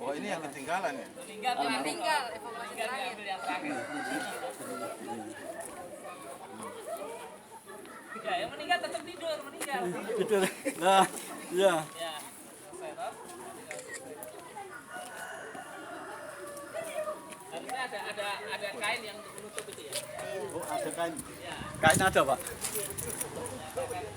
Oh ini yang ketinggalan ya? Meninggal, evakuasi terakhir. Ya, yang meninggal tetap tidur, meninggal. Tidur. Nah, iya. Ya, selesai toh. Harusnya ada kain yang untuk menutup itu ya. Oh, ada kain. Kain ada, Pak. Ya, kain.